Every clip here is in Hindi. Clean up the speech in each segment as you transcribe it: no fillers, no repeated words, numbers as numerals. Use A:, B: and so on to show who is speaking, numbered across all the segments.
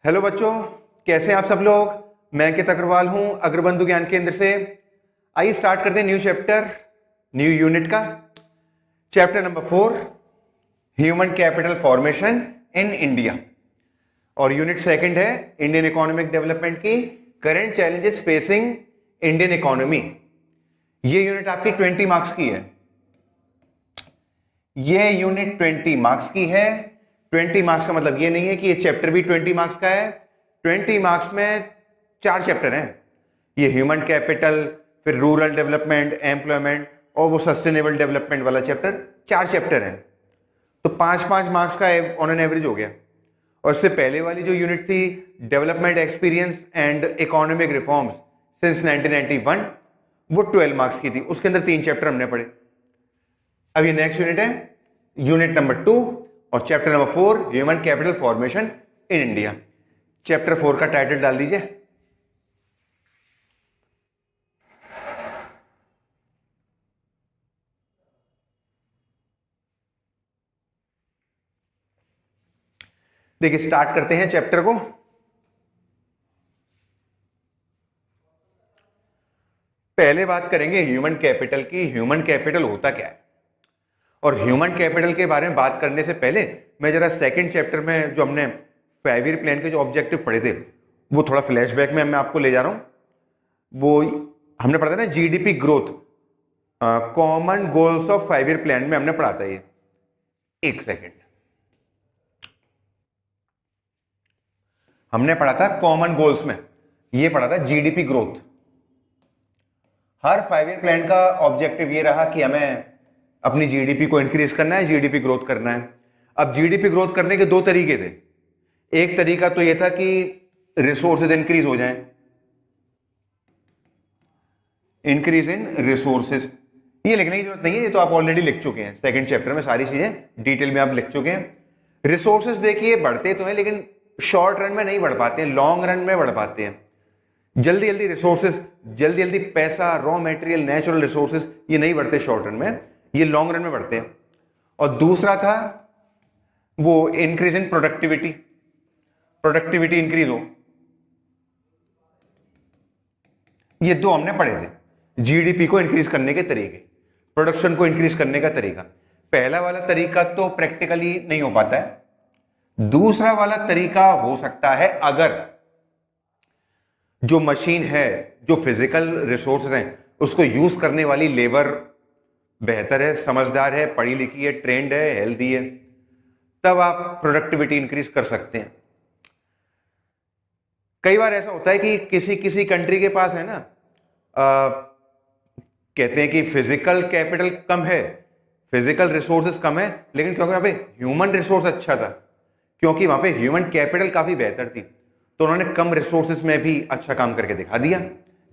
A: हेलो बच्चों, कैसे हैं आप सब लोग। मैं अंकित अग्रवाल हूं अग्रबंधु ज्ञान केंद्र से। आइए स्टार्ट करते हैं न्यू चैप्टर, न्यू यूनिट का chapter number 4, human capital formation in India. और यूनिट सेकंड है इंडियन इकोनॉमिक डेवलपमेंट की current challenges facing Indian economy. ये यूनिट आपकी 20 मार्क्स की है। ये यूनिट 20 मार्क्स की है। 20 मार्क्स का मतलब ये नहीं है कि ये चैप्टर भी 20 मार्क्स का है। 20 मार्क्स में 4 चैप्टर हैं। ये ह्यूमन कैपिटल, फिर रूरल डेवलपमेंट, एम्प्लॉयमेंट और वो सस्टेनेबल डेवलपमेंट वाला चैप्टर, 4 चैप्टर हैं। तो 5-5 मार्क्स का ऑन एन एवरेज हो गया। और इससे पहले वाली जो यूनिट थी development experience and economic reforms since 1991, वो 12 मार्क्स की थी। उसके अंदर 3 चैप्टर हमने पढ़े। अब ये नेक्स्ट यूनिट है, यूनिट नंबर 2 और chapter number 4, human capital formation in India. Chapter 4 का टाइटल डाल दीजिए। देखिए स्टार्ट करते हैं चैप्टर को। पहले बात करेंगे ह्यूमन कैपिटल की। ह्यूमन कैपिटल होता क्या है, और ह्यूमन कैपिटल के बारे में बात करने से पहले मैं जरा सेकंड चैप्टर में जो हमने 5 ईयर प्लान के जो ऑब्जेक्टिव पढ़े थे वो थोड़ा फ्लैशबैक में मैं आपको ले जा रहा हूं। वो हमने पढ़ा था ना GDP growth, common goals of 5 year plan में हमने पढ़ा था ये। एक सेकेंड, हमने पढ़ा था कॉमन गोल्स में, ये पढ़ा था जीडीपी ग्रोथ। हर 5 ईयर प्लान का ऑब्जेक्टिव ये रहा कि हमें अपनी जीडीपी को इंक्रीज करना है, जीडीपी ग्रोथ करना है। अब जीडीपी ग्रोथ करने के 2 तरीके थे। एक तरीका तो ये था कि रिसोर्सेज इंक्रीज हो जाएं, इंक्रीज इन रिसोर्सेज। ये लिखने की जरूरत नहीं है, ये तो आप ऑलरेडी लिख चुके हैं। सेकंड चैप्टर में सारी चीजें डिटेल में आप लिख चुके हैं। रिसोर्सेज देखिए बढ़ते तो हैं लेकिन शॉर्ट रन में नहीं बढ़ पाते हैं, लॉन्ग रन में बढ़ पाते हैं। जल्दी जल्दी रिसोर्सेज, जल्दी जल्दी पैसा, रॉ मटेरियल, नेचुरल रिसोर्सेज, ये नहीं बढ़ते शॉर्ट रन में, ये लॉन्ग रन में बढ़ते हैं। और दूसरा था वो increase in productivity, productivity increase हो। ये 2 हमने पढ़े थे, जीडीपी को इंक्रीज करने के तरीके, प्रोडक्शन को इंक्रीज करने का तरीका। पहला वाला तरीका तो प्रैक्टिकली नहीं हो पाता है। दूसरा वाला तरीका हो सकता है अगर जो मशीन है, जो फिजिकल रिसोर्सेज हैं, उसको यूज करने वाली लेबर बेहतर है, समझदार है, पढ़ी लिखी है, ट्रेंड है, हेल्दी है, तब आप प्रोडक्टिविटी इंक्रीज कर सकते हैं। कई बार ऐसा होता है कि किसी किसी कंट्री के पास है ना, कहते हैं कि फिजिकल कैपिटल कम है, फिजिकल रिसोर्सेज कम है, लेकिन क्योंकि वहां पे ह्यूमन रिसोर्स अच्छा था, क्योंकि वहां पे ह्यूमन कैपिटल काफी बेहतर थी, तो उन्होंने कम रिसोर्सेज में भी अच्छा काम करके दिखा दिया।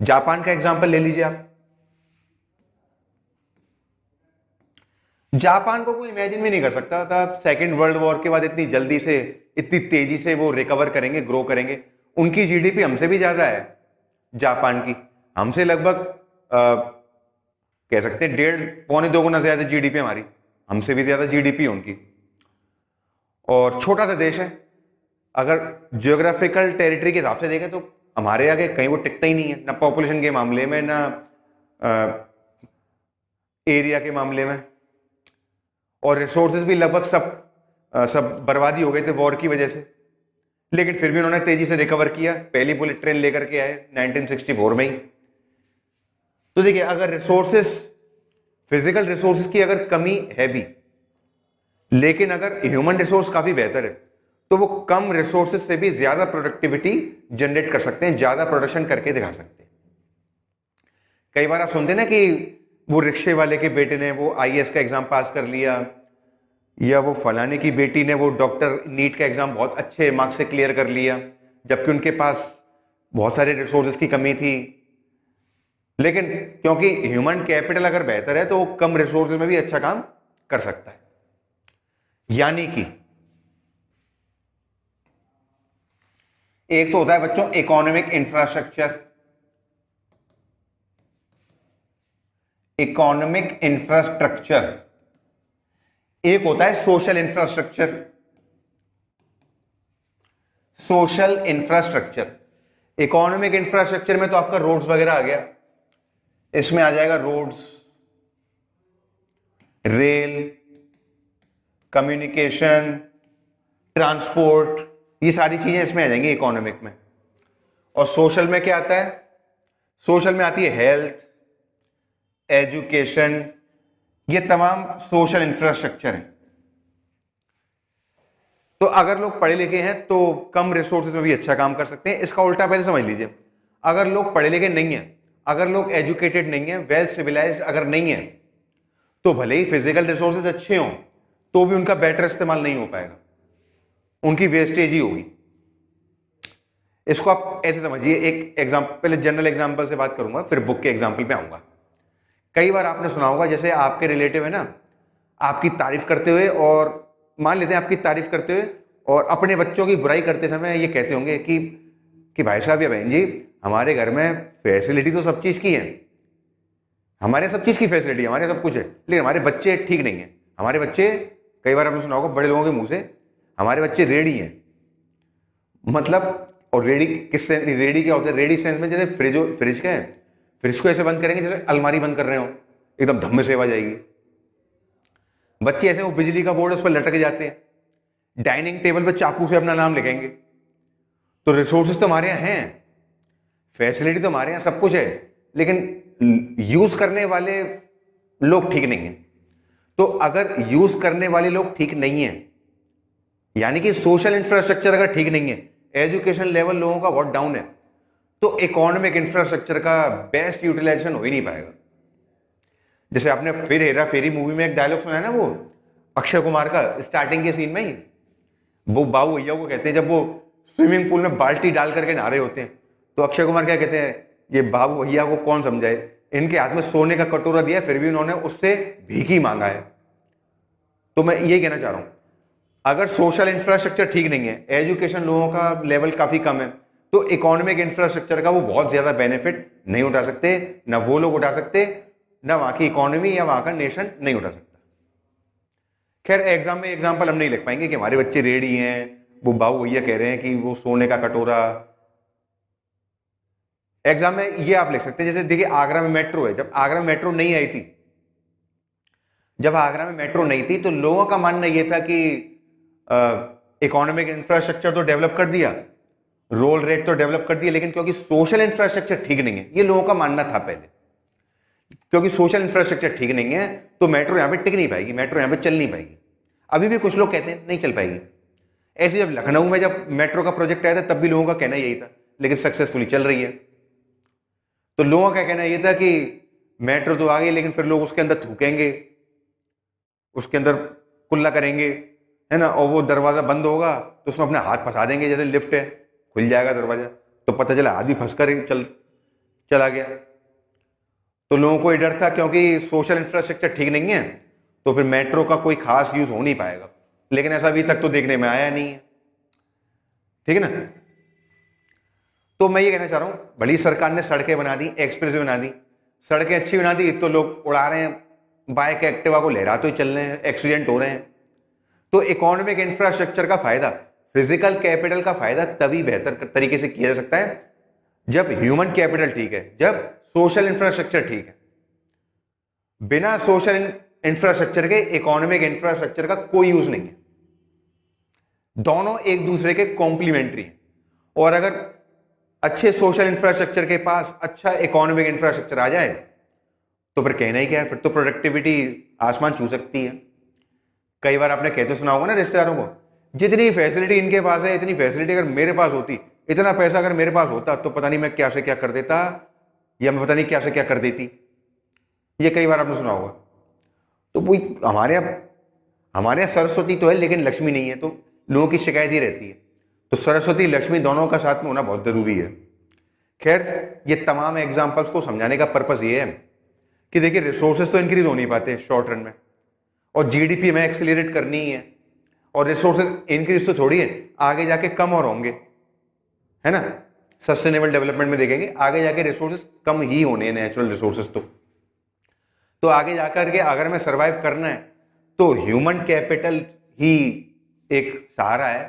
A: जापान का एग्जांपल ले लीजिए आप। जापान को कोई इमेजिन भी नहीं कर सकता था सेकेंड वर्ल्ड वॉर के बाद इतनी जल्दी से, इतनी तेजी से वो रिकवर करेंगे, ग्रो करेंगे। उनकी जीडीपी हमसे भी ज्यादा है, जापान की हमसे लगभग कह सकते हैं 1.5-2 गुना ज्यादा जीडीपी हमारी, हमसे भी ज्यादा जीडीपी है उनकी। और छोटा सा देश है, अगर जियोग्राफिकल टेरिटरी के हिसाब से देखें तो हमारे आगे कहीं वो टिकता ही नहीं है, ना पॉपुलेशन के मामले में, ना एरिया के मामले में। और रिसोर्सेज भी लगभग सब बर्बादी हो गए थे वॉर की वजह से, लेकिन फिर भी उन्होंने तेजी से रिकवर किया। पहली बुलेट ट्रेन लेकर के आए 1964 में ही। तो देखिए, अगर रिसोर्सेस, फिजिकल रिसोर्सेस की अगर कमी है भी, लेकिन अगर ह्यूमन रिसोर्स काफी बेहतर है, तो वो कम रिसोर्सेस से भी ज्यादा प्रोडक्टिविटी जनरेट कर सकते हैं, ज्यादा प्रोडक्शन करके दिखा सकते हैं। कई बार आप सुनते हैं ना कि वो रिक्शे वाले के बेटे ने वो आईएएस का एग्जाम पास कर लिया, या वो फलाने की बेटी ने वो डॉक्टर नीट का एग्जाम बहुत अच्छे मार्क्स से क्लियर कर लिया, जबकि उनके पास बहुत सारे रिसोर्सेज की कमी थी। लेकिन क्योंकि ह्यूमन कैपिटल अगर बेहतर है तो वो कम रिसोर्सेज में भी अच्छा काम कर सकता है। यानी कि एक तो होता है बच्चों इकोनॉमिक इंफ्रास्ट्रक्चर, इकोनॉमिक इंफ्रास्ट्रक्चर, एक होता है social infrastructure. Social infrastructure. Economic infrastructure में तो आपका रोड्स वगैरह आ गया, इसमें आ जाएगा रोड्स, रेल, कम्युनिकेशन, ट्रांसपोर्ट, ये सारी चीजें इसमें आ जाएंगी इकोनॉमिक में। और सोशल में क्या आता है? सोशल में आती है हेल्थ, एजुकेशन, ये तमाम सोशल इंफ्रास्ट्रक्चर है। तो अगर लोग पढ़े लिखे हैं तो कम रिसोर्सेज में भी अच्छा काम कर सकते हैं। इसका उल्टा पहले समझ लीजिए, अगर लोग पढ़े लिखे नहीं हैं, अगर लोग एजुकेटेड नहीं है, वेल सिविलाइज्ड अगर नहीं है, तो भले ही फिजिकल रिसोर्सेज अच्छे हों तो भी उनका बेटर इस्तेमाल नहीं हो पाएगा, उनकी वेस्टेज ही होगी। इसको आप ऐसे समझिए, एक एग्जाम्पल, पहले जनरल एग्जाम्पल से बात करूंगा, फिर बुक के एग्जाम्पल पे आऊंगा। कई बार आपने सुना होगा, जैसे आपके रिलेटिव है ना, आपकी तारीफ करते हुए, और मान लेते हैं आपकी तारीफ करते हुए और अपने बच्चों की बुराई करते समय ये कहते होंगे कि भाई साहब या बहन जी, हमारे घर में फैसिलिटी तो सब चीज की है, हमारे सब चीज की फैसिलिटी, हमारे सब कुछ है, लेकिन हमारे बच्चे ठीक नहीं है। हमारे बच्चे, कई बार आपने सुना होगा बड़े लोगों के मुंह से, हमारे बच्चे रेडी हैं। मतलब, और रेडी किससे, रेडी क्या होता है? रेडी सेंस में जैसे फ्रिज का है, फ्रिज को ऐसे बंद करेंगे जैसे अलमारी बंद कर रहे हो, एकदम धम्म से आवाज आएगी। बच्चे ऐसे वो बिजली का बोर्ड उस पर लटक जाते हैं, डाइनिंग टेबल पर चाकू से अपना नाम लिखेंगे। तो रिसोर्सेज तो हमारे यहाँ हैं, फैसिलिटी तो हमारे यहाँ सब कुछ है, लेकिन यूज करने वाले लोग ठीक नहीं है। तो अगर यूज करने वाले लोग ठीक नहीं है, यानी कि सोशल इंफ्रास्ट्रक्चर अगर ठीक नहीं है, एजुकेशन लेवल लोगों का बहुत डाउन है, तो इकोनॉमिक इंफ्रास्ट्रक्चर का बेस्ट यूटिलाइजेशन हो ही नहीं पाएगा। जैसे आपने फिर हेरा फेरी मूवी में एक डायलॉग सुना है ना, वो अक्षय कुमार का, स्टार्टिंग के सीन में ही वो बाबू भैया को कहते हैं, जब वो स्विमिंग पूल में बाल्टी डाल करके नहा रहे होते हैं, तो अक्षय कुमार क्या कहते हैं, ये बाबू भैया को कौन समझाए, इनके हाथ में सोने का कटोरा दिया फिर भी उन्होंने उससे भीख ही मांगा है। तो मैं ये कहना चाह रहा हूं, अगर सोशल इंफ्रास्ट्रक्चर ठीक नहीं है, एजुकेशन लोगों का लेवल काफी कम है, तो इकोनॉमिक इंफ्रास्ट्रक्चर का वो बहुत ज्यादा बेनिफिट नहीं उठा सकते, ना वो लोग उठा सकते, ना वहां की इकोनॉमी या वहां का नेशन नहीं उठा सकता। खैर, एग्जाम में एग्जाम्पल हम नहीं लिख पाएंगे कि हमारे बच्चे रेडी हैं, वो बाबू भैया कह रहे हैं कि वो सोने का कटोरा। एग्जाम में ये आप लिख सकते हैं, जैसे देखिए आगरा में मेट्रो है, जब आगरा में मेट्रो नहीं आई थी, जब आगरा में मेट्रो नहीं थी, तो लोगों का मानना यह था कि इकोनॉमिक इंफ्रास्ट्रक्चर तो डेवलप कर दिया, रोल रेट तो डेवलप कर दिया, लेकिन क्योंकि सोशल इंफ्रास्ट्रक्चर ठीक नहीं है, ये लोगों का मानना था पहले, क्योंकि सोशल इंफ्रास्ट्रक्चर ठीक नहीं है तो मेट्रो यहां पे टिक नहीं पाएगी, मेट्रो यहां पे चल नहीं पाएगी। अभी भी कुछ लोग कहते हैं नहीं चल पाएगी। ऐसे जब लखनऊ में जब मेट्रो का प्रोजेक्ट आया था, तब भी लोगों का कहना यही था, लेकिन सक्सेसफुली चल रही है। तो लोगों का कहना यह था कि मेट्रो तो आ गई, लेकिन फिर लोग उसके अंदर थूकेंगे, उसके अंदर कुल्ला करेंगे, है ना, और वो दरवाजा बंद होगा तो उसमें अपना हाथ फंसा देंगे, जैसे लिफ्ट है, खुल जाएगा दरवाजा, तो पता चला हाथ भी फंस कर चला गया। तो लोगों को ये डर था, क्योंकि सोशल इंफ्रास्ट्रक्चर ठीक नहीं है, तो फिर मेट्रो का कोई खास यूज हो नहीं पाएगा। लेकिन ऐसा अभी तक तो देखने में आया नहीं है, ठीक है ना। तो मैं ये कहना चाह रहा हूं, भली सरकार ने सड़कें बना दी, एक्सप्रेस बना दी, सड़कें अच्छी बना दी, तो लोग उड़ा रहे हैं, बाइक एक्टिवा को लहराते हुए चल रहे हैं, एक्सीडेंट हो रहे हैं। तो इकोनॉमिक इंफ्रास्ट्रक्चर का फायदा, फिजिकल कैपिटल का फायदा तभी बेहतर तरीके से किया जा सकता है जब ह्यूमन कैपिटल ठीक है, जब सोशल इंफ्रास्ट्रक्चर ठीक है। बिना सोशल इंफ्रास्ट्रक्चर के इकोनॉमिक इंफ्रास्ट्रक्चर का कोई यूज नहीं है, दोनों एक दूसरे के कॉम्प्लीमेंट्री हैं। और अगर अच्छे सोशल इंफ्रास्ट्रक्चर के पास अच्छा इकोनॉमिक इंफ्रास्ट्रक्चर आ जाए तो फिर कहना ही क्या है, फिर तो प्रोडक्टिविटी आसमान छू सकती है। कई बार आपने कहते सुना होगा ना रिश्तेदारों को, जितनी फैसिलिटी इनके पास है, इतनी फैसिलिटी अगर मेरे पास होती, इतना पैसा अगर मेरे पास होता, तो पता नहीं मैं क्या से क्या कर देता, या मैं पता नहीं क्या से क्या कर देती। ये कई बार आपने सुना होगा। तो वो हमारे यहाँ सरस्वती तो है, लेकिन लक्ष्मी नहीं है, तो लोगों की शिकायत ही रहती है। तो सरस्वती लक्ष्मी दोनों का साथ में होना बहुत जरूरी है। खैर, ये तमाम एग्जाम्पल्स को समझाने का पर्पस ये है कि देखिए, रिसोर्सेज तो इंक्रीज हो नहीं पाते शॉर्ट रन में, और जीडीपी में एक्सेलरेट करनी ही है, और रिसोर्सेज इंक्रीज तो थोड़ी है, आगे जाके कम और होंगे, है ना। सस्टेनेबल डेवलपमेंट में देखेंगे आगे जाके रिसोर्सेज कम ही होने हैं, नेचुरल रिसोर्सेज। तो आगे जाकर के अगर हमें सर्वाइव करना है तो ह्यूमन कैपिटल ही एक सहारा है।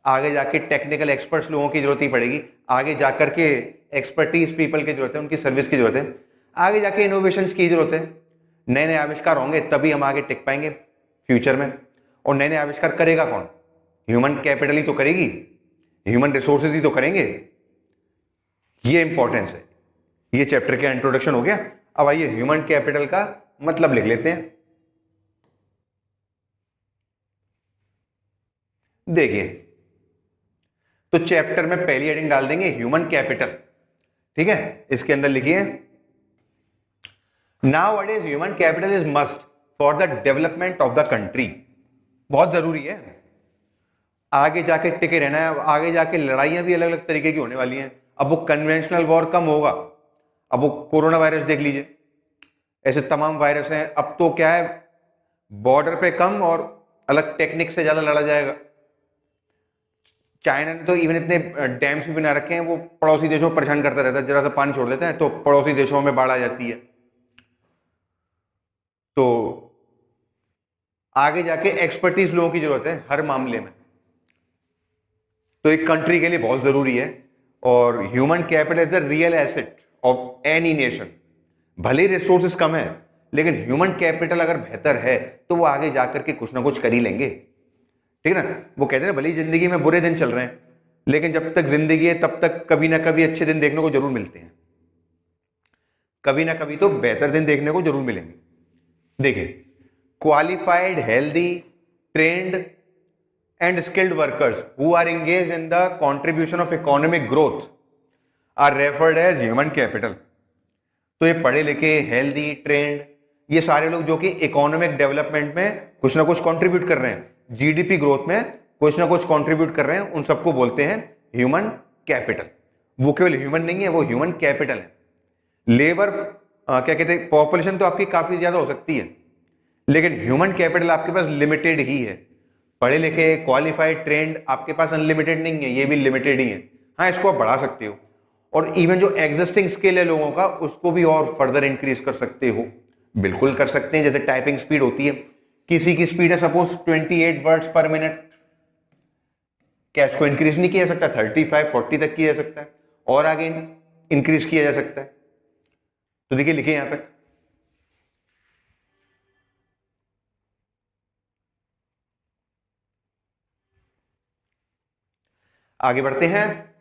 A: आगे जाके टेक्निकल एक्सपर्ट्स लोगों की जरूरत ही पड़ेगी, आगे जाकर के एक्सपर्टीज पीपल की जरूरत है, उनकी सर्विस की जरूरत है, आगे जाके इनोवेशंस की जरूरत है, नए नए आविष्कार होंगे तभी हम आगे टिक पाएंगे फ्यूचर में। और नए नए आविष्कार करेगा कौन? ह्यूमन कैपिटल ही तो करेगी, ह्यूमन रिसोर्सेज ही तो करेंगे। ये इंपॉर्टेंस है। ये चैप्टर का इंट्रोडक्शन हो गया। अब आइए ह्यूमन कैपिटल का मतलब लिख लेते हैं। देखिए, तो चैप्टर में पहली हेडिंग डाल देंगे ह्यूमन कैपिटल, ठीक है। इसके अंदर लिखिए nowadays human capital is must for the development of the country. बहुत जरूरी है, आगे जाके टिके रहना है। आगे जाके लड़ाइयां भी अलग अलग तरीके की होने वाली हैं। अब वो कन्वेंशनल वॉर कम होगा, अब वो कोरोना वायरस देख लीजिए, ऐसे तमाम वायरस हैं। अब तो क्या है, बॉर्डर पे कम और अलग टेक्निक से ज्यादा लड़ा जाएगा। चाइना ने तो इवन इतने डैम्स भी बना रखे हैं, वो पड़ोसी देशों को परेशान करता रहता है, जरा सा पानी छोड़ देते हैं तो पड़ोसी देशों में बाढ़ आ जाती है। तो आगे जाके एक्सपर्टीज लोगों की जरूरत है हर मामले में, तो एक कंट्री के लिए बहुत जरूरी है। और human capital is the real asset of any nation. भले रिसोर्सेज कम है, लेकिन ह्यूमन कैपिटल अगर बेहतर है तो वो आगे जाकर के कुछ ना कुछ कर ही लेंगे, ठीक है ना। वो कहते हैं भले ही जिंदगी में बुरे दिन चल रहे हैं, लेकिन जब तक जिंदगी है तब तक कभी ना कभी अच्छे दिन देखने को जरूर मिलते हैं, कभी ना कभी तो बेहतर दिन देखने को जरूर मिलेंगे। देखिए, qualified, healthy, trend and skilled workers who are engaged in the contribution of economic growth are referred as human capital। तो ये पढ़े लिखे, हेल्दी, ट्रेंड, ये सारे लोग जो कि इकोनॉमिक डेवलपमेंट में कुछ ना कुछ कंट्रीब्यूट कर रहे हैं, जीडीपी ग्रोथ में कुछ ना कुछ कंट्रीब्यूट कर रहे हैं, उन सबको बोलते हैं ह्यूमन कैपिटल। वो केवल ह्यूमन नहीं है, वो ह्यूमन कैपिटल है। लेबर क्या कहते हैं, पॉपुलेशन तो आपकी काफी ज्यादा हो सकती है, लेकिन ह्यूमन कैपिटल आपके पास लिमिटेड ही है। पढ़े लिखे, क्वालिफाइड, ट्रेंड आपके पास अनलिमिटेड नहीं है, ये भी लिमिटेड ही है। हाँ, इसको आप बढ़ा सकते हो, और इवन जो एग्जिस्टिंग स्किल है लोगों का उसको भी और फर्दर इंक्रीज कर सकते हो। बिल्कुल कर सकते हैं। जैसे टाइपिंग स्पीड होती है, किसी की स्पीड है सपोज 28 वर्ड्स पर मिनट, क्या इसको इंक्रीज नहीं किया जा सकता? 35, 40 तक किया जा सकता है, और आगे इंक्रीज किया जा सकता है। तो देखिए, लिखिए यहां तक। आगे बढ़ते हैं,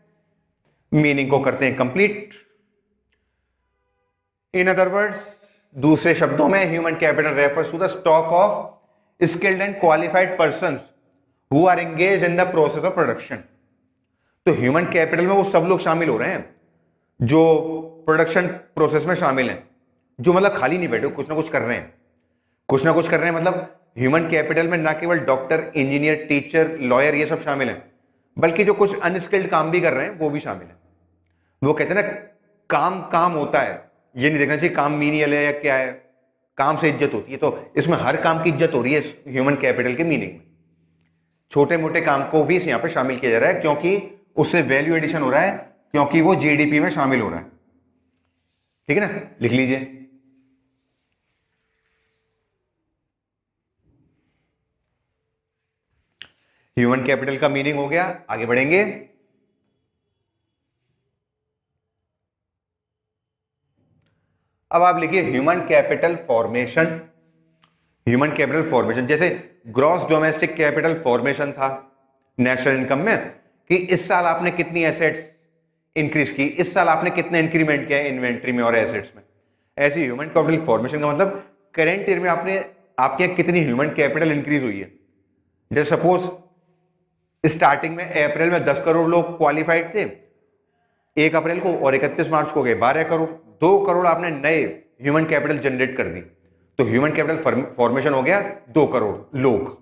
A: मीनिंग को करते हैं कंप्लीट। इन अदर वर्ड्स, दूसरे शब्दों में, human capital refers to the stock of skilled and qualified person who are engage in the process of production. तो ह्यूमन कैपिटल में वो सब लोग शामिल हो रहे हैं जो प्रोडक्शन प्रोसेस में शामिल हैं, जो मतलब खाली नहीं बैठे, कुछ ना कुछ कर रहे हैं, कुछ ना कुछ कर रहे हैं। मतलब ह्यूमन कैपिटल में ना केवल डॉक्टर, इंजीनियर, टीचर, लॉयर ये सब शामिल हैं, बल्कि जो कुछ अनस्किल्ड काम भी कर रहे हैं वो भी शामिल है। वो कहते हैं ना, काम काम होता है, ये नहीं देखना चाहिए काम मीनियल है या क्या है, काम से इज्जत होती है। तो इसमें हर काम की इज्जत हो रही है ह्यूमन कैपिटल के मीनिंग में। छोटे मोटे काम को भी यहां पर शामिल किया जा रहा है, क्योंकि उससे वैल्यू एडिशन हो रहा है, क्योंकि वो जीडीपी में शामिल हो रहा है, ठीक है ना। लिख लीजिए, ह्यूमन कैपिटल का मीनिंग हो गया। आगे बढ़ेंगे। अब आप लिखिए human capital formation. Human capital formation, जैसे ग्रॉस डोमेस्टिक कैपिटल फॉर्मेशन था नेशनल इनकम में, कि इस साल आपने कितनी एसेट्स इंक्रीज की, इस साल आपने कितना इंक्रीमेंट किया इन्वेंट्री में और एसेट्स में। ऐसी ह्यूमन कैपिटल फॉर्मेशन का मतलब करेंट ईयर में आपने, आपके यहाँ कितनी ह्यूमन कैपिटल इंक्रीज हुई है। जैसे सपोज स्टार्टिंग में अप्रैल में 10 करोड़ लोग क्वालिफाइड थे 1 अप्रैल को, और 31 मार्च को गए 12 करोड़, 2 करोड़ आपने नए ह्यूमन कैपिटल जनरेट कर दी। तो ह्यूमन कैपिटल फॉर्मेशन हो गया 2 करोड़ लोग।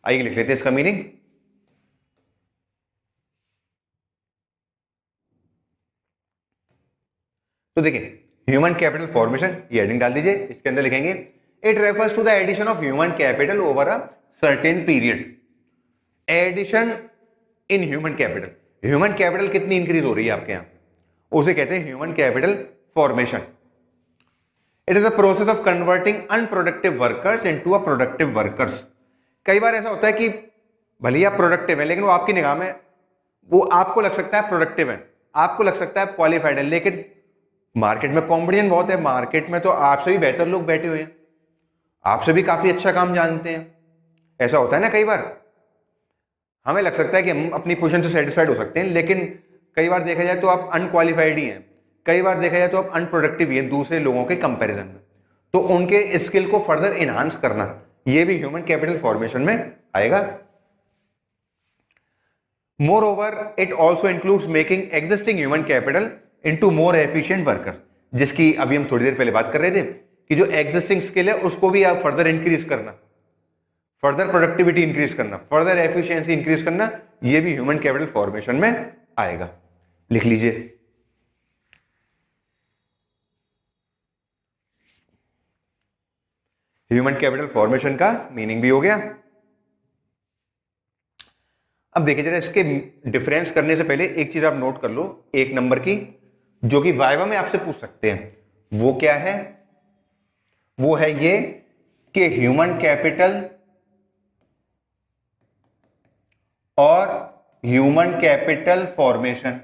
A: आइए लिख लेते हैं इसका मीनिंग। तो देखिए, ह्यूमन कैपिटल फॉर्मेशन, ये हेडिंग डाल दीजिए। इसके अंदर लिखेंगे it refers to the addition of human capital over a certain period. Addition in human capital, human capital कितनी इंक्रीज हो रही है आपके यहां, उसे कहते हैं human capital formation. It is the process of converting unproductive workers into a productive workers. कई बार ऐसा होता है कि भले ही आप प्रोडक्टिव है, लेकिन वो आपकी निगाह में, वो आपको लग सकता है प्रोडक्टिव है, आपको लग सकता है क्वालिफाइड है, लेकिन मार्केट में कंपटीशन बहुत है। मार्केट में तो आपसे भी बेहतर लोग बैठे हुए हैं, आपसे भी काफी अच्छा काम जानते हैं। ऐसा होता है ना, कई बार हमें लग सकता है कि हम अपनी पोजीशन से सेटिस्फाइड हो सकते हैं, लेकिन कई बार देखा जाए तो आप अनक्वालिफाइड ही हैं, कई बार देखा जाए तो आप अनप्रोडक्टिव ही हैं दूसरे लोगों के कंपैरिजन में। तो उनके स्किल को फर्दर इनहांस करना, ये भी ह्यूमन कैपिटल फॉर्मेशन में आएगा। Moreover, it also includes making existing human capital into more efficient worker, जिसकी अभी हम थोड़ी देर पहले बात कर रहे थे कि जो एग्जिस्टिंग स्किल है उसको भी आप फर्दर इंक्रीज करना, फर्दर प्रोडक्टिविटी इंक्रीज करना, फर्दर एफिशिएंसी इंक्रीज करना, ये भी ह्यूमन कैपिटल फॉर्मेशन में आएगा। लिख लीजिए। ह्यूमन कैपिटल फॉर्मेशन का मीनिंग भी हो गया। अब देखिए जरा, इसके डिफरेंस करने से पहले एक चीज आप नोट कर लो, एक नंबर की, जो कि वाइवा में आपसे पूछ सकते हैं। वो क्या है? वो है ये कि ह्यूमन कैपिटल और ह्यूमन कैपिटल फॉर्मेशन।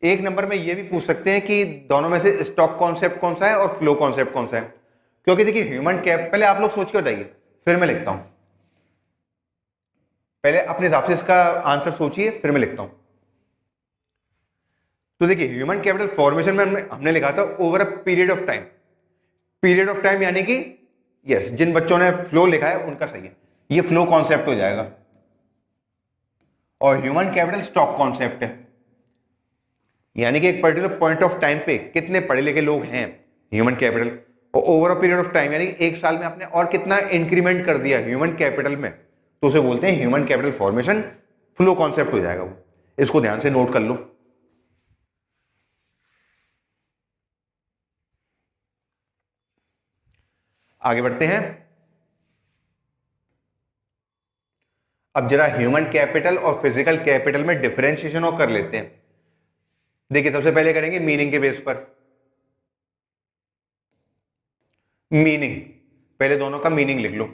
A: एक नंबर में ये भी पूछ सकते हैं कि दोनों में से स्टॉक कॉन्सेप्ट कौन सा है और फ्लो कॉन्सेप्ट कौन सा है। क्योंकि देखिए ह्यूमन कैप, पहले आप लोग सोच के बताइए, फिर मैं लिखता हूं। पहले अपने हिसाब से इसका आंसर सोचिए, फिर मैं लिखता हूं। तो देखिए ह्यूमन कैपिटल फॉर्मेशन में हमने लिखा था over a period of time. Period of time यानी कि यस, जिन बच्चों ने फ्लो लिखा है उनका सही है, ये फ्लो कॉन्सेप्ट हो जाएगा। और ह्यूमन कैपिटल स्टॉक कॉन्सेप्ट है, यानी कि एक पर्टिकुलर पॉइंट ऑफ टाइम पे कितने पढ़े लिखे लोग हैं, ह्यूमन कैपिटल। और over a period of time यानी एक साल में आपने और कितना इंक्रीमेंट कर दिया ह्यूमन कैपिटल में, तो उसे बोलते हैं human capital formation. Flow concept हो जाएगा वो, इसको ध्यान से नोट कर लो। आगे बढ़ते हैं। अब जरा ह्यूमन कैपिटल और फिजिकल कैपिटल में डिफरेंशिएशन और कर लेते हैं। देखिए सबसे पहले करेंगे मीनिंग के बेस पर। मीनिंग, पहले दोनों का मीनिंग लिख लो।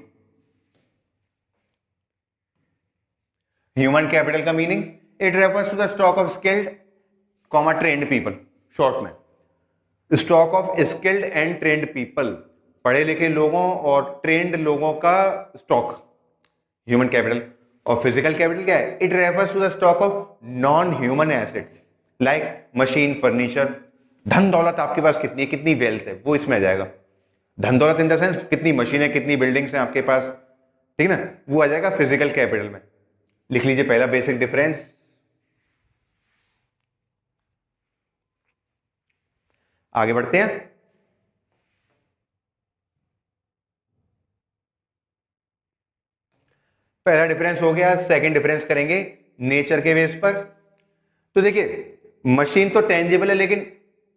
A: ह्यूमन कैपिटल का meaning, it refers to the stock of skilled comma trained people. Short में stock of skilled and trained people, पढ़े लिखे लोगों और ट्रेंड लोगों का स्टॉक, ह्यूमन कैपिटल। और फिजिकल कैपिटल क्या है? It refers to the stock of non human assets like machine, furniture. धन दौलत आपके पास कितनी है, कितनी वेल्थ है, वो इसमें आ जाएगा। धन दौलत इन द सेंस कितनी मशीनें, कितनी बिल्डिंग्स हैं आपके पास, ठीक है ना, वो आ जाएगा फिजिकल कैपिटल में। लिख लीजिए पहला बेसिक डिफरेंस। आगे बढ़ते हैं। पहला डिफरेंस हो गया, सेकंड डिफरेंस करेंगे नेचर के बेस पर। तो देखिए मशीन तो टेंजिबल है, लेकिन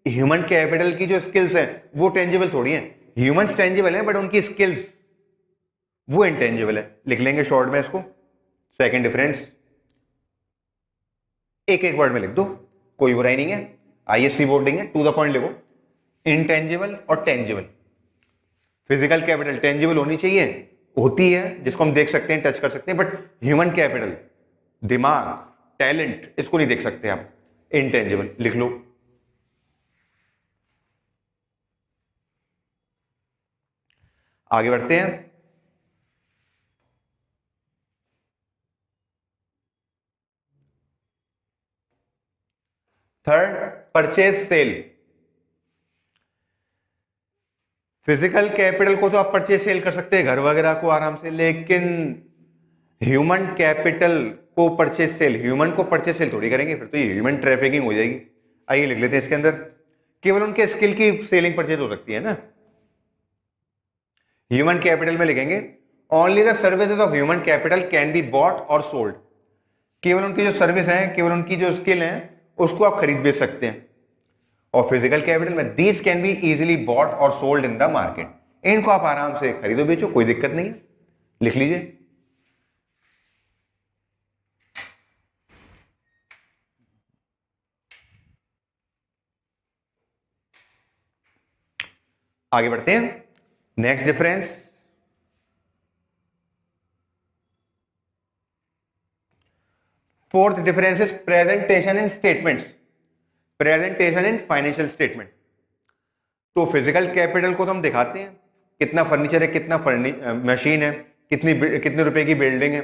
A: ह्यूमन कैपिटल की जो स्किल्स हैं वो टेंजिबल थोड़ी हैं। ह्यूमंस टेंजिबल हैं, बट उनकी स्किल्स वो इंटेंजिबल है। लिख लेंगे शॉर्ट में इसको, सेकंड डिफरेंस। एक एक वर्ड में लिख दो, कोई बुराई नहीं है, आईएससी बोर्डिंग है, टू द पॉइंट लिखो। इंटेंजिबल और टेंजिबल। फिजिकल कैपिटल टेंजिबल होनी चाहिए, होती है, जिसको हम देख सकते हैं, टच कर सकते हैं, बट ह्यूमन कैपिटल, दिमाग, टैलेंट, इसको नहीं देख सकते आप, इंटेंजिबल। लिख लो। आगे बढ़ते हैं। Third, purchase sale. Physical capital को तो आप परचेज सेल कर सकते हैं घर वगैरह को आराम से, लेकिन ह्यूमन कैपिटल को परचेज सेल, ह्यूमन को परचेज सेल थोड़ी करेंगे, फिर तो ये ह्यूमन ट्रैफिकिंग हो जाएगी। आइए लिख लेते हैं इसके अंदर, केवल उनके स्किल की सेलिंग परचेज हो सकती है ना। ह्यूमन कैपिटल में लिखेंगे only the services of human capital can be bought और सोल्ड। केवल उनकी जो सर्विस है, केवल उनकी जो स्किल है, उसको आप खरीद बेच सकते हैं। और फिजिकल कैपिटल में these can be easily bought और सोल्ड इन द मार्केट, इनको आप आराम से खरीदो बेचो, कोई दिक्कत नहीं है। लिख लीजिए। आगे बढ़ते हैं। Next difference, fourth difference is presentation in statements, presentation in financial statement. तो फिजिकल कैपिटल को तो हम दिखाते हैं कितना फर्नीचर है, कितना मशीन है, कितने रुपए की बिल्डिंग है,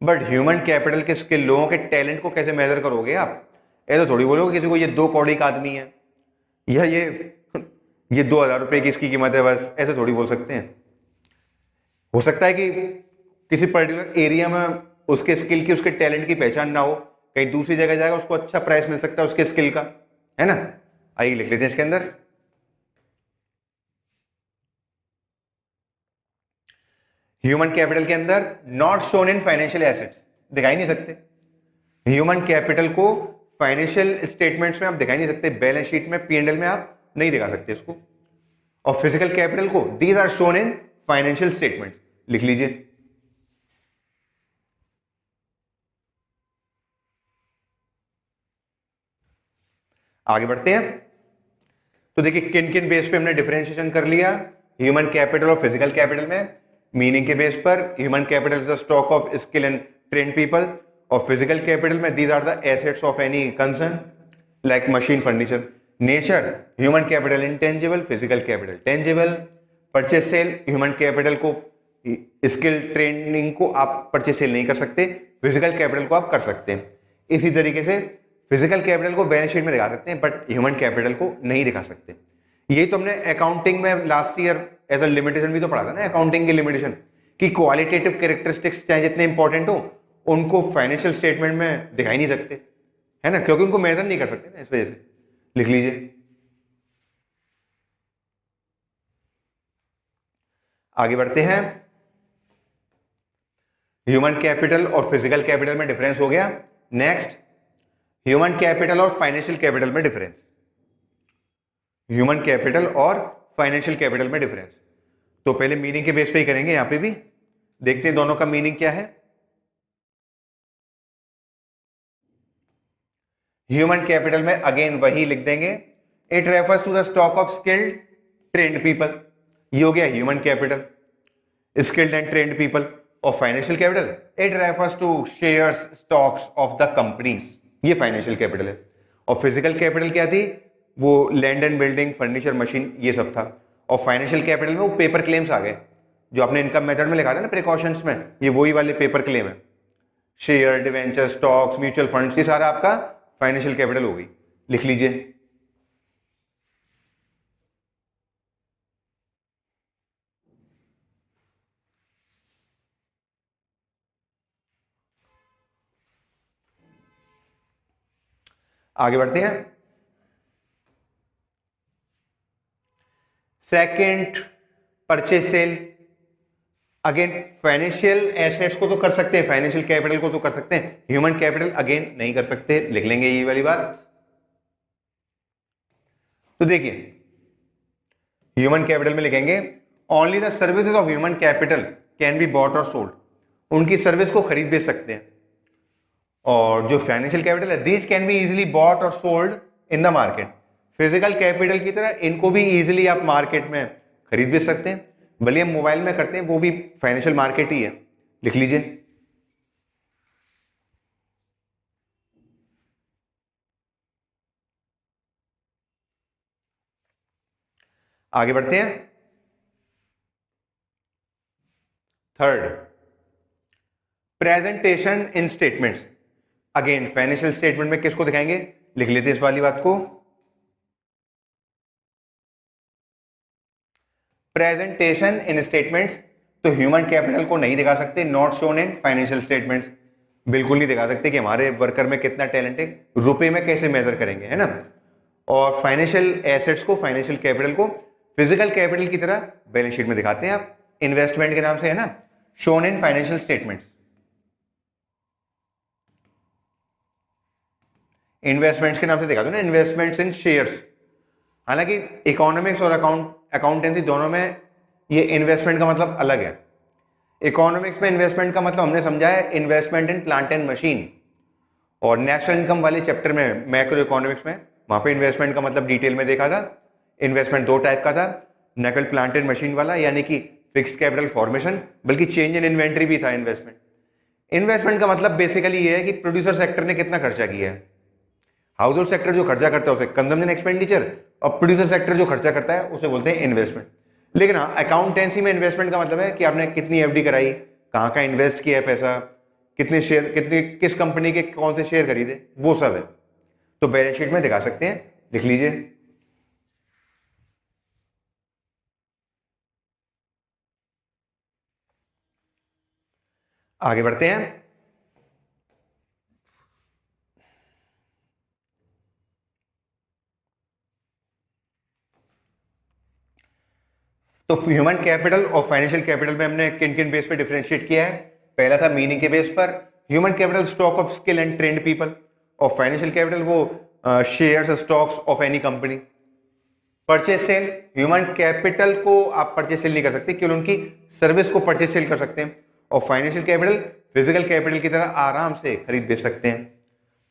A: बट ह्यूमन कैपिटल के स्किल, लोगों के टैलेंट को कैसे मेजर करोगे आप? ऐसा थोड़ी बोलोगे किसी को ये 2 कौड़ी का आदमी है या ये 2000 रुपए की इसकी कीमत है, बस ऐसे थोड़ी बोल सकते हैं। हो सकता है कि किसी पर्टिकुलर एरिया में उसके स्किल की, उसके टैलेंट की पहचान ना हो, कहीं दूसरी जगह जाएगा उसको अच्छा प्राइस मिल सकता है उसके स्किल का, है ना। आइए लिख लेते हैं इसके अंदर। ह्यूमन कैपिटल के अंदर not shown in financial assets, दिखाई नहीं सकते। ह्यूमन कैपिटल को फाइनेंशियल स्टेटमेंट्स में आप दिखाई नहीं सकते, बैलेंस शीट में, P&L में आप नहीं दिखा सकते इसको। और फिजिकल कैपिटल को these are shown in financial statements, लिख लीजिए। आगे बढ़ते हैं। तो देखिए किन किन बेस पे हमने डिफरेंशिएशन कर लिया ह्यूमन कैपिटल और फिजिकल कैपिटल में। मीनिंग के बेस पर human capital is the stock of skill and trained people, और फिजिकल कैपिटल में these are the assets of any concern like machine, furniture. Nature human capital intangible, physical capital tangible. Purchase sale human capital को, स्किल ट्रेनिंग को आप परचेस सेल नहीं कर सकते, फिजिकल कैपिटल को आप कर सकते हैं। इसी तरीके से फिजिकल कैपिटल को बैलेंस शीट में दिखा सकते हैं बट ह्यूमन कैपिटल को नहीं दिखा सकते। यही तो हमने अकाउंटिंग में last year as a limitation भी तो पढ़ा था ना, अकाउंटिंग की लिमिटेशन, कि क्वालिटेटिव कैरेक्टरिस्टिक्स चाहे जितने इंपॉर्टेंट हो उनको फाइनेंशियल स्टेटमेंट में दिखाई नहीं सकते, है ना, क्योंकि उनको मेजर नहीं कर सकते ना, इस वजह से। लिख लीजिए। आगे बढ़ते हैं। ह्यूमन कैपिटल और फिजिकल कैपिटल में डिफरेंस हो गया। नेक्स्ट, ह्यूमन कैपिटल और फाइनेंशियल कैपिटल में डिफरेंस। ह्यूमन कैपिटल और फाइनेंशियल कैपिटल में डिफरेंस। तो पहले मीनिंग के बेस पे ही करेंगे, यहां पे भी देखते हैं दोनों का मीनिंग क्या है। ह्यूमन कैपिटल में अगेन वही लिख देंगे, it refers to the stock of skilled trained people. ये हो गया human capital, skilled and trained people. और financial capital, it refers to shares, stocks of the companies, ये फाइनेंशियल कैपिटल है। और फिजिकल कैपिटल क्या थी? वो land and building, furniture, machine, ये सब था। और फाइनेंशियल कैपिटल में वो पेपर क्लेम्स आ गए जो आपने इनकम मेथड में लिखा था ना, प्रिकॉशंस में, ये वही वाले पेपर क्लेम है। Share, debenture, stocks, mutual funds, ये सारा आपका फाइनेंशियल कैपिटल हो गई। लिख लीजिए। आगे बढ़ते हैं। Second, purchase sale. Again financial assets को तो कर सकते हैं, फाइनेंशियल कैपिटल को तो कर सकते हैं, ह्यूमन कैपिटल अगेन नहीं कर सकते। लिख लेंगे ये वाली बात। तो देखिए ह्यूमन कैपिटल में लिखेंगे, only the services of human capital can be bought और सोल्ड, उनकी सर्विस को खरीद बेच सकते हैं। और जो फाइनेंशियल कैपिटल है, this can be easily bought और sold in the market. Physical capital की तरह इनको भी इजीली आप मार्केट में खरीद बेच सकते हैं, भले हम मोबाइल में करते हैं, वो भी फाइनेंशियल मार्केट ही है। लिख लीजिए। आगे बढ़ते हैं। थर्ड, प्रेजेंटेशन इन स्टेटमेंट्स। अगेन फाइनेंशियल स्टेटमेंट में किसको दिखाएंगे? लिख लेते हैं इस वाली बात को। प्रेजेंटेशन इन स्टेटमेंट्स, तो ह्यूमन कैपिटल को नहीं दिखा सकते, not shown in financial statements. बिल्कुल नहीं दिखा सकते कि हमारे वर्कर में कितना टैलेंट है, रुपए में कैसे मेजर करेंगे, है ना। और फाइनेंशियल एसेट्स को, फाइनेंशियल कैपिटल को फिजिकल कैपिटल की तरह बैलेंस शीट में दिखाते हैं आप, इन्वेस्टमेंट के नाम से, है ना, shown in financial statements. Investments के नाम से दिखाते हैं ना, इन्वेस्टमेंट्स इन शेयर्स। हालांकि इकोनॉमिक्स और अकाउंटेंसी दोनों में ये इन्वेस्टमेंट का मतलब अलग है। इकोनॉमिक्स में इन्वेस्टमेंट का मतलब हमने समझा है investment in plant and machine, और नेशनल इनकम वाले चैप्टर में, मैक्रो इकोनॉमिक्स में, वहां पे इन्वेस्टमेंट का मतलब डिटेल में देखा था। इन्वेस्टमेंट 2 टाइप का था, नकल प्लांट एंड मशीन वाला, यानी कि फिक्स्ड कैपिटल फॉर्मेशन, बल्कि चेंज इन इन्वेंट्री भी था इन्वेस्टमेंट। इन्वेस्टमेंट का मतलब बेसिकली ये है कि प्रोड्यूसर सेक्टर ने कितना खर्चा किया है। हाउस होल्ड सेक्टर जो खर्चा करता है उसे कंजम्पशन एक्सपेंडिचर, और प्रोड्यूसर सेक्टर जो खर्चा करता है उसे बोलते हैं इन्वेस्टमेंट। लेकिन हाँ, अकाउंटेंसी में इन्वेस्टमेंट का मतलब है कि आपने कितनी एफडी कराई, कहाँ का इन्वेस्ट किया है पैसा, कितने शेयर, कितने किस कंपनी के कौन से शेयर खरीदे, वो सब है। तो बैलेंस शीट में दिखा सकते हैं, लिख लीजिए। आगे बढ़ते हैं। तो ह्यूमन कैपिटल और फाइनेंशियल कैपिटल में हमने किन किन बेस पे डिफरेंशिएट किया है। पहला था मीनिंग के बेस पर, human capital stock of skill and trained people, और फाइनेंशियल कैपिटल वो shares stocks of any company. Purchase sale, human capital को आप परचेज सेल नहीं कर सकते, केवल उनकी सर्विस को परचेज सेल कर सकते हैं। और फाइनेंशियल कैपिटल फिजिकल कैपिटल की तरह आराम से खरीद बेच सकते हैं।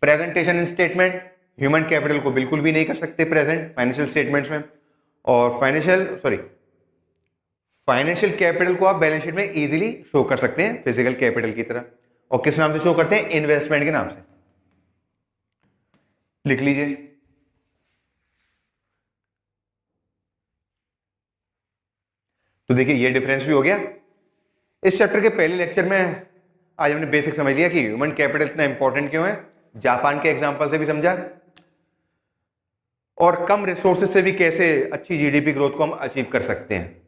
A: प्रेजेंटेशन इन स्टेटमेंट, ह्यूमन कैपिटल को बिल्कुल भी नहीं कर सकते प्रेजेंट फाइनेंशियल स्टेटमेंट्स में। और फाइनेंशियल कैपिटल को आप बैलेंस शीट में इजीली शो कर सकते हैं फिजिकल कैपिटल की तरह। और किस नाम से शो करते हैं? इन्वेस्टमेंट के नाम से। लिख लीजिए। तो देखिए ये डिफरेंस भी हो गया। इस चैप्टर के पहले लेक्चर में आज हमने बेसिक समझ लिया कि ह्यूमन कैपिटल इतना इंपॉर्टेंट क्यों है, जापान के एग्जांपल से भी समझा, और कम रिसोर्सेज से भी कैसे अच्छी जीडीपी ग्रोथ को हम अचीव कर सकते हैं।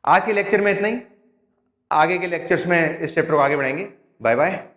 A: आज के लेक्चर में इतना ही। आगे के लेक्चर्स में इस चैप्टर को आगे बढ़ाएंगे। Bye bye.